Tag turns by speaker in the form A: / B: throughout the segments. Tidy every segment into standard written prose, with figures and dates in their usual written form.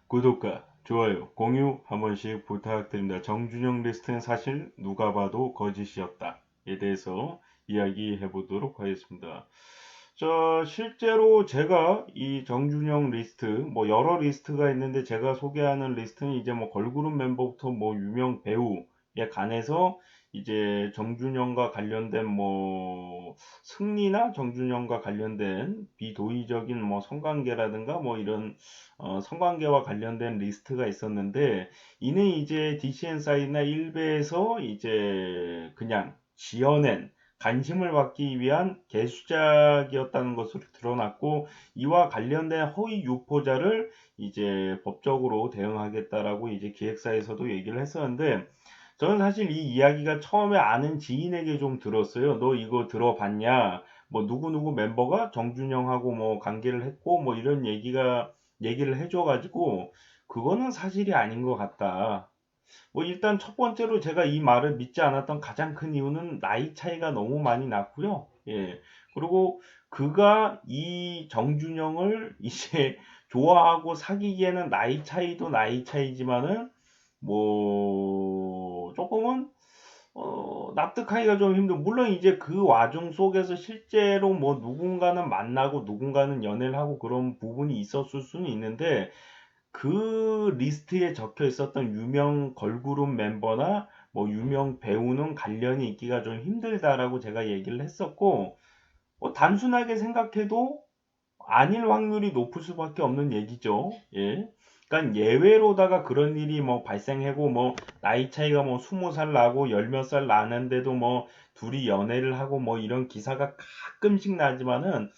A: 구독과 좋아요, 공유 한 번씩 부탁드립니다. 정준영 리스트는 사실 누가 봐도 거짓이었다에 대해서 이야기해 보도록 하겠습니다. 실제로 제가 이 정준영 리스트, 뭐 여러 리스트가 있는데 제가 소개하는 리스트는 이제 뭐 걸그룹 멤버부터 뭐 유명 배우에 관해서 이제 정준영과 관련된 뭐 승리나 정준영과 관련된 비도의적인 뭐 성관계라든가 뭐 이런 성관계와 관련된 리스트가 있었는데, 이는 이제 DCN 사이트나 일베에서 이제 그냥 지어낸 관심을 받기 위한 개수작이었다는 것으로 드러났고, 이와 관련된 허위 유포자를 이제 법적으로 대응하겠다라고 이제 기획사에서도 얘기를 했었는데, 저는 사실 이 이야기가 처음에 아는 지인에게 좀 들었어요. 너 이거 들어봤냐? 뭐 누구누구 멤버가 정준영하고 뭐 관계를 했고 뭐 이런 얘기를 해줘가지고 그거는 사실이 아닌 것 같다. 뭐 일단 첫 번째로 제가 이 말을 믿지 않았던 가장 큰 이유는 나이 차이가 너무 많이 났고요. 예. 그리고 그가 이 정준영을 이제 좋아하고 사귀기에는 나이 차이도 나이 차이지만은 뭐 조금은 납득하기가 좀 힘들고, 물론 이제 그 와중 속에서 실제로 뭐 누군가는 만나고 누군가는 연애를 하고 그런 부분이 있었을 수는 있는데, 그 리스트에 적혀 있었던 유명 걸그룹 멤버나 뭐 유명 배우는 관련이 있기가 좀 힘들다라고 제가 얘기를 했었고, 단순하게 생각해도 아닐 확률이 높을 수밖에 없는 얘기죠. 예. 그러니까 예외로다가 그런 일이 뭐 발생하고 뭐 나이 차이가 뭐 20살 나고 열 몇 살 나는데도 뭐 둘이 연애를 하고 뭐 이런 기사가 가끔씩 나지만은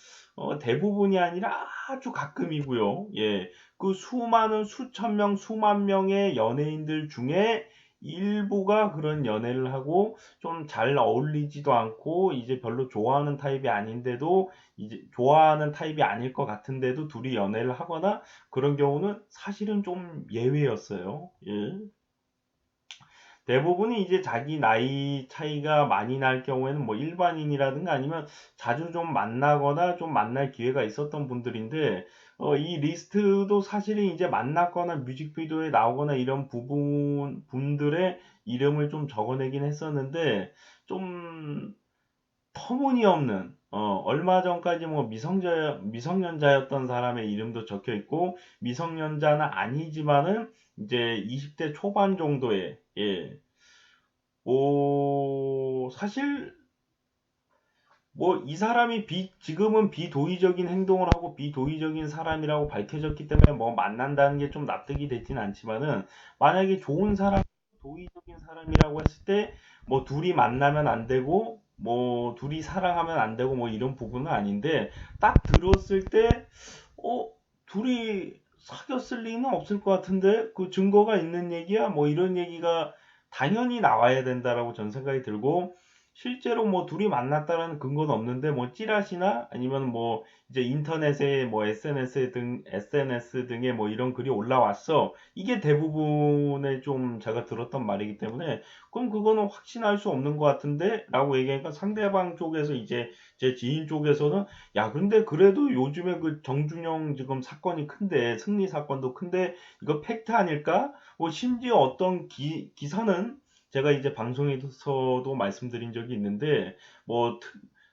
A: 대부분이 아니라 아주 가끔이고요. 예. 그 수많은 수천 명, 수만 명의 연예인들 중에 일부가 그런 연애를 하고 좀 잘 어울리지도 않고 이제 별로 좋아하는 타입이 아닌데도, 이제 좋아하는 타입이 아닐 것 같은데도 둘이 연애를 하거나 그런 경우는 사실은 좀 예외였어요. 예. 대부분이 이제 자기 나이 차이가 많이 날 경우에는 뭐 일반인이라든가 아니면 자주 좀 만나거나 좀 만날 기회가 있었던 분들인데, 이 리스트도 사실은 이제 만났거나 뮤직비디오에 나오거나 이런 분들의 이름을 좀 적어내긴 했었는데, 좀 터무니없는, 얼마 전까지 뭐 미성년자였던 사람의 이름도 적혀 있고, 미성년자는 아니지만은 이제 20대 초반 정도의, 예, 사실 뭐 이 사람이 지금은 비도의적인 행동을 하고 비도의적인 사람이라고 밝혀졌기 때문에 뭐 만난다는 게 좀 납득이 되진 않지만은, 만약에 좋은 사람, 도의적인 사람이라고 했을 때 뭐 둘이 만나면 안 되고 뭐 둘이 사랑하면 안 되고 뭐 이런 부분은 아닌데, 딱 들었을 때 어 둘이 사귀었을 리는 없을 것 같은데 그 증거가 있는 얘기야 뭐 이런 얘기가 당연히 나와야 된다라고 전 생각이 들고, 실제로 뭐 둘이 만났다라는 근거는 없는데 뭐 찌라시나 아니면 뭐 이제 인터넷에 뭐 SNS 등에 뭐 이런 글이 올라왔어. 이게 대부분의 좀 제가 들었던 말이기 때문에, 그럼 그거는 확신할 수 없는 것 같은데 라고 얘기하니까, 상대방 쪽에서 이제 제 지인 쪽에서는 야 근데 그래도 요즘에 그 정준영 지금 사건이 큰데, 승리 사건도 큰데 이거 팩트 아닐까? 뭐 심지어 어떤 기사는 제가 이제 방송에서도 말씀드린 적이 있는데, 뭐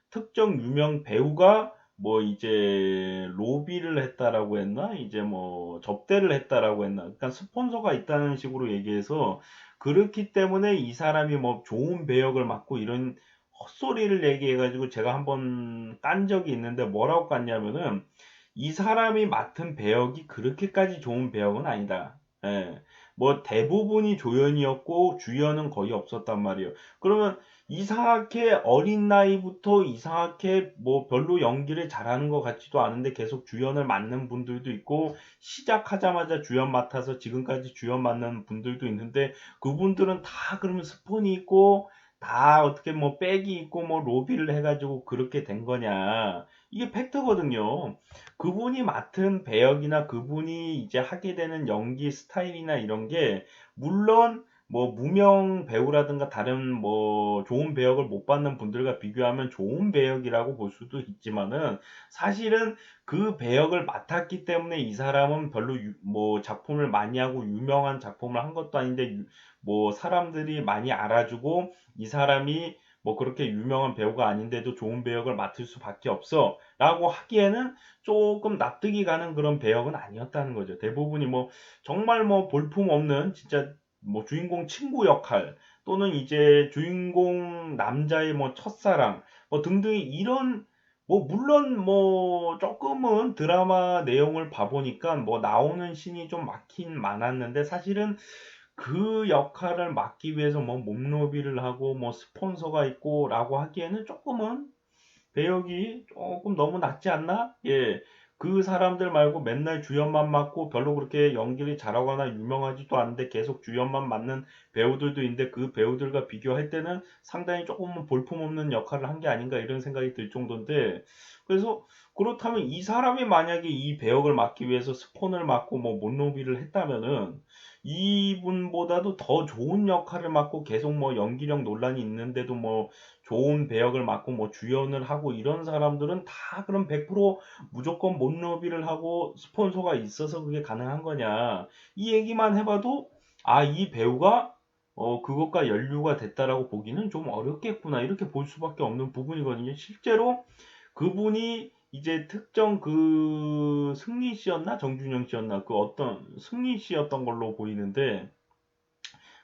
A: 특정 유명 배우가 뭐 이제 로비를 했다라고 했나? 이제 뭐 접대를 했다라고 했나? 그러니까 스폰서가 있다는 식으로 얘기해서, 그렇기 때문에 이 사람이 뭐 좋은 배역을 맡고 이런 헛소리를 얘기해가지고 제가 한번 깐 적이 있는데, 뭐라고 깠냐면은 이 사람이 맡은 배역이 그렇게까지 좋은 배역은 아니다. 예. 뭐 대부분이 조연이었고 주연은 거의 없었단 말이에요. 그러면 이상하게 어린 나이부터 이상하게 뭐 별로 연기를 잘하는 것 같지도 않은데 계속 주연을 맡는 분들도 있고, 시작하자마자 주연 맡아서 지금까지 주연 맡는 분들도 있는데, 그분들은 다 그러면 스폰이 있고 다 어떻게 뭐 백이 있고 뭐 로비를 해가지고 그렇게 된 거냐? 이게 팩트거든요. 그분이 맡은 배역이나 그분이 이제 하게 되는 연기 스타일이나 이런 게, 물론 뭐 무명 배우라든가 다른 뭐 좋은 배역을 못 받는 분들과 비교하면 좋은 배역이라고 볼 수도 있지만은 사실은 그 배역을 맡았기 때문에 이 사람은 별로 뭐 작품을 많이 하고 유명한 작품을 한 것도 아닌데 뭐 사람들이 많이 알아주고 이 사람이 뭐 그렇게 유명한 배우가 아닌데도 좋은 배역을 맡을 수밖에 없어 라고 하기에는 조금 납득이 가는 그런 배역은 아니었다는 거죠. 대부분이 뭐 정말 뭐 볼품 없는 진짜 뭐 주인공 친구 역할 또는 이제 주인공 남자의 뭐 첫사랑 뭐 등등의 이런 뭐 물론 뭐 조금은 드라마 내용을 봐보니까 뭐 나오는 신이 좀 많긴 많았는데 사실은 그 역할을 맡기 위해서 뭐 몸로비를 하고 뭐 스폰서가 있고 라고 하기에는 조금은 배역이 조금 너무 낮지 않나? 예. 그 사람들 말고 맨날 주연만 맡고 별로 그렇게 연기를 잘하거나 유명하지도 않은데 계속 주연만 맡는 배우들도 있는데 그 배우들과 비교할 때는 상당히 조금은 볼품없는 역할을 한 게 아닌가 이런 생각이 들 정도인데 그래서 그렇다면 이 사람이 만약에 이 배역을 맡기 위해서 스폰을 맡고 뭐 못노비를 했다면은 이분보다도 더 좋은 역할을 맡고 계속 뭐 연기력 논란이 있는데도 뭐 좋은 배역을 맡고 뭐 주연을 하고 이런 사람들은 다 그럼 100% 무조건 못로비를 하고 스폰서가 있어서 그게 가능한 거냐. 이 얘기만 해봐도 아, 이 배우가 그것과 연루가 됐다라고 보기는 좀 어렵겠구나. 이렇게 볼 수밖에 없는 부분이거든요. 실제로 그분이 이제 특정 그 승리 씨였나? 정준영 씨였나? 그 어떤 승리 씨였던 걸로 보이는데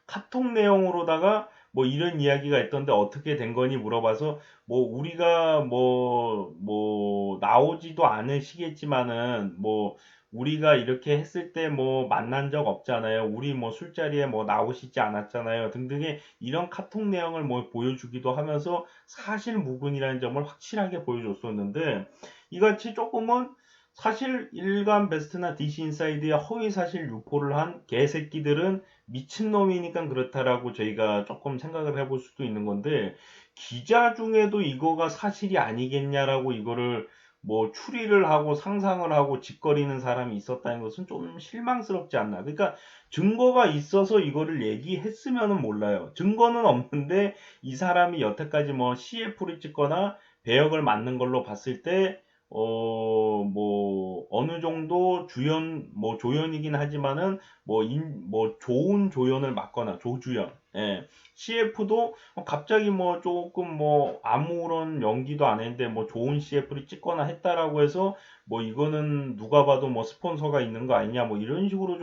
A: 카톡 내용으로다가 뭐 이런 이야기가 있던데 어떻게 된 거니 물어봐서 뭐 우리가 뭐 나오지도 않으시겠지만은 뭐 우리가 이렇게 했을 때 뭐 만난 적 없잖아요. 우리 뭐 술자리에 뭐 나오시지 않았잖아요. 등등의 이런 카톡 내용을 뭐 보여주기도 하면서 사실 무근이라는 점을 확실하게 보여줬었는데 이같이 조금은 사실 일간 베스트나 DC 인사이드에 허위 사실 유포를 한 개새끼들은 미친놈이니까 그렇다라고 저희가 조금 생각을 해볼 수도 있는 건데 기자 중에도 이거가 사실이 아니겠냐라고 이거를 뭐 추리를 하고 상상을 하고 짓거리는 사람이 있었다는 것은 좀 실망스럽지 않나. 그러니까 증거가 있어서 이거를 얘기했으면은 몰라요. 증거는 없는데 이 사람이 여태까지 뭐 CF를 찍거나 배역을 맡는 걸로 봤을 때 뭐, 어느 정도 뭐, 조연이긴 하지만은, 뭐, 좋은 조연을 맡거나, 조주연, 예. CF도 갑자기 뭐, 조금 뭐, 아무런 연기도 안 했는데, 뭐, 좋은 CF를 찍거나 했다라고 해서, 뭐, 이거는 누가 봐도 뭐, 스폰서가 있는 거 아니냐, 뭐, 이런 식으로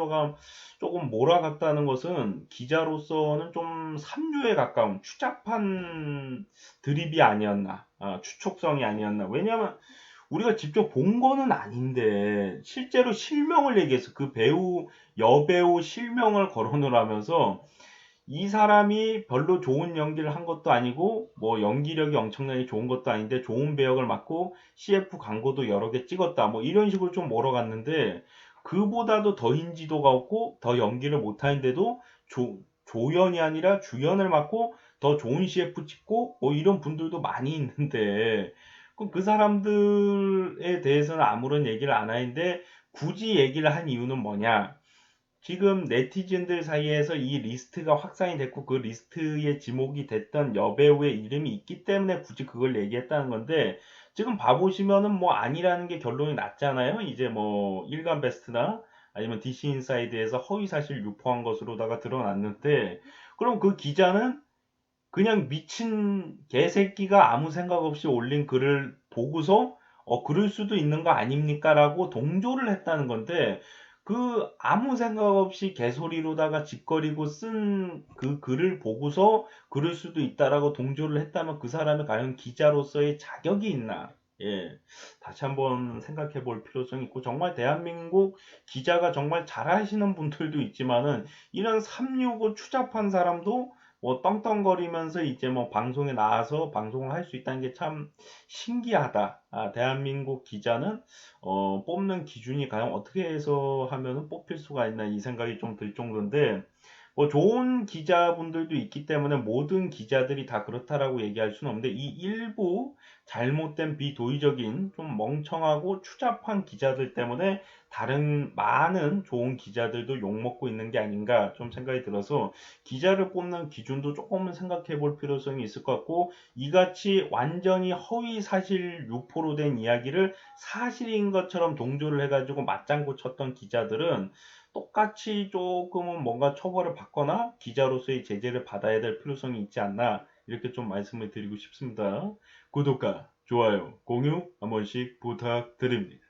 A: 조금 몰아갔다는 것은, 기자로서는 좀 삼류에 가까운 추잡한 드립이 아니었나, 추촉성이 아니었나. 왜냐면, 우리가 직접 본 거는 아닌데 실제로 실명을 얘기해서 그 배우 여배우 실명을 거론을 하면서 이 사람이 별로 좋은 연기를 한 것도 아니고 뭐 연기력이 엄청나게 좋은 것도 아닌데 좋은 배역을 맡고 CF 광고도 여러 개 찍었다 뭐 이런 식으로 좀 몰아갔는데 그보다도 더 인지도가 없고 더 연기를 못하는데도 조연이 아니라 주연을 맡고 더 좋은 CF 찍고 뭐 이런 분들도 많이 있는데 그럼 그 사람들에 대해서는 아무런 얘기를 안 하는데 굳이 얘기를 한 이유는 뭐냐? 지금 네티즌들 사이에서 이 리스트가 확산이 됐고 그 리스트에 지목이 됐던 여배우의 이름이 있기 때문에 굳이 그걸 얘기했다는 건데 지금 봐보시면은 뭐 아니라는 게 결론이 났잖아요. 이제 뭐 일간 베스트나 아니면 DC 인사이드에서 허위 사실 유포한 것으로다가 드러났는데 그럼 그 기자는 그냥 미친 개새끼가 아무 생각 없이 올린 글을 보고서 그럴 수도 있는 거 아닙니까? 라고 동조를 했다는 건데 그 아무 생각 없이 개소리로다가 짓거리고 쓴 그 글을 보고서 그럴 수도 있다라고 동조를 했다면 그 사람이 과연 기자로서의 자격이 있나? 예. 다시 한번 생각해 볼 필요성이 있고 정말 대한민국 기자가 정말 잘하시는 분들도 있지만은 이런 365 추잡한 사람도 뭐 떵떵거리면서 이제 뭐 방송에 나와서 방송을 할 수 있다는 게 참 신기하다. 아, 대한민국 기자는 뽑는 기준이 과연 어떻게 해서 하면은 뽑힐 수가 있나 이 생각이 좀 들 정도인데 뭐 좋은 기자분들도 있기 때문에 모든 기자들이 다 그렇다라고 얘기할 수는 없는데 이 일부 잘못된 비도의적인 좀 멍청하고 추잡한 기자들 때문에 다른 많은 좋은 기자들도 욕먹고 있는 게 아닌가 좀 생각이 들어서 기자를 뽑는 기준도 조금은 생각해 볼 필요성이 있을 것 같고 이같이 완전히 허위 사실 유포로 된 이야기를 사실인 것처럼 동조를 해가지고 맞장구 쳤던 기자들은 똑같이 조금은 뭔가 처벌을 받거나 기자로서의 제재를 받아야 될 필요성이 있지 않나 이렇게 좀 말씀을 드리고 싶습니다. 구독과 좋아요, 공유 한 번씩 부탁드립니다.